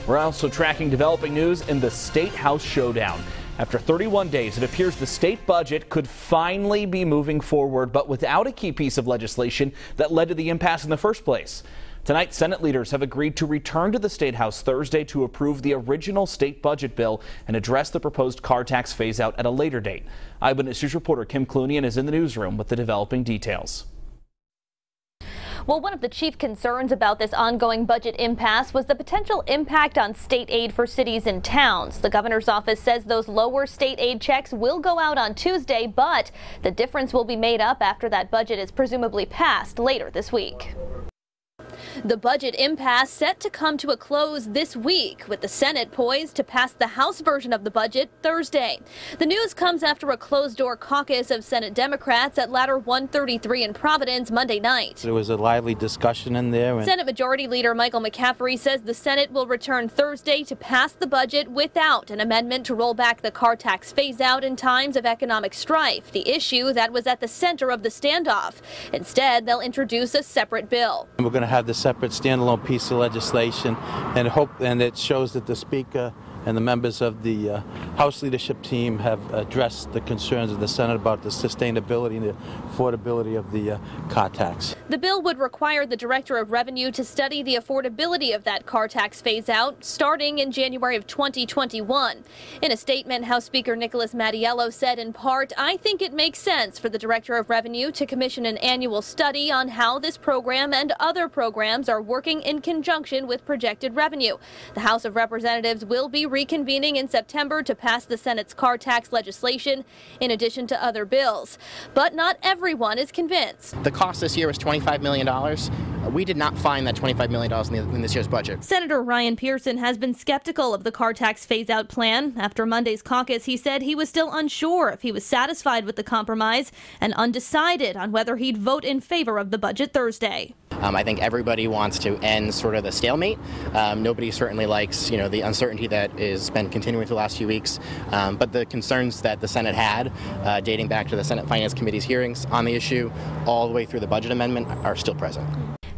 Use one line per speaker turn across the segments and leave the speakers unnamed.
We're also tracking developing news in the State House showdown. After 31 days, it appears the state budget could finally be moving forward, but without a key piece of legislation that led to the impasse in the first place. Tonight, Senate leaders have agreed to return to the State House Thursday to approve the original state budget bill and address the proposed car tax phase out at a later date. Eyewitness News reporter Kim Clunian is in the newsroom with the developing details.
Well, one of the chief concerns about this ongoing budget impasse was the potential impact on state aid for cities and towns. The governor's office says those lower state aid checks will go out on Tuesday, but the difference will be made up after that budget is presumably passed later this week. The budget impasse set to come to a close this week, with the Senate poised to pass the House version of the budget Thursday. The news comes after a closed-door caucus of Senate Democrats at Ladder 133 in Providence Monday night.
There was a lively discussion in there.
Senate Majority Leader Michael McCaffrey says the Senate will return Thursday to pass the budget without an amendment to roll back the car tax phase-out in times of economic strife, the issue that was at the center of the standoff. Instead, they'll introduce a separate bill.
We're going to have the separate standalone piece of legislation, and it shows that the Speaker and the members of the House leadership team have addressed the concerns of the Senate about the sustainability and the affordability of the car tax.
The bill would require the Director of Revenue to study the affordability of that car tax phase-out starting in January of 2021. In a statement, House Speaker Nicholas Mattiello said, in part, "I think it makes sense for the Director of Revenue to commission an annual study on how this program and other programs are working in conjunction with projected revenue." The House of Representatives will be reconvening in September to pass the Senate's car tax legislation, in addition to other bills. But not everyone is convinced.
The cost this year was $25 million. We did not find that $25 million in this year's budget.
Senator Ryan Pearson has been skeptical of the car tax phase-out plan. After Monday's caucus, he said he was still unsure if he was satisfied with the compromise and undecided on whether he'd vote in favor of the budget Thursday.
I think everybody wants to end sort of the stalemate. Nobody certainly likes, the uncertainty that has been continuing for the last few weeks. But the concerns that the Senate had, dating back to the Senate Finance Committee's hearings on the issue, all the way through the budget amendment, are still present.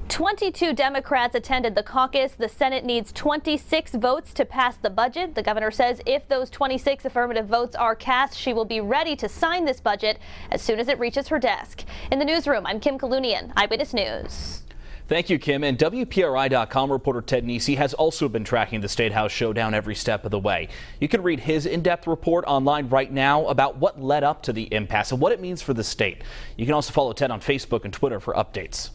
22 Democrats attended the caucus. The Senate needs 26 votes to pass the budget. The governor says if those 26 affirmative votes are cast, she will be ready to sign this budget as soon as it reaches her desk. In the newsroom, I'm Kim Clunian, Eyewitness News.
Thank you, Kim. And WPRI.com reporter Ted Nesi has also been tracking the State House showdown every step of the way. You can read his in-depth report online right now about what led up to the impasse and what it means for the state. You can also follow Ted on Facebook and Twitter for updates.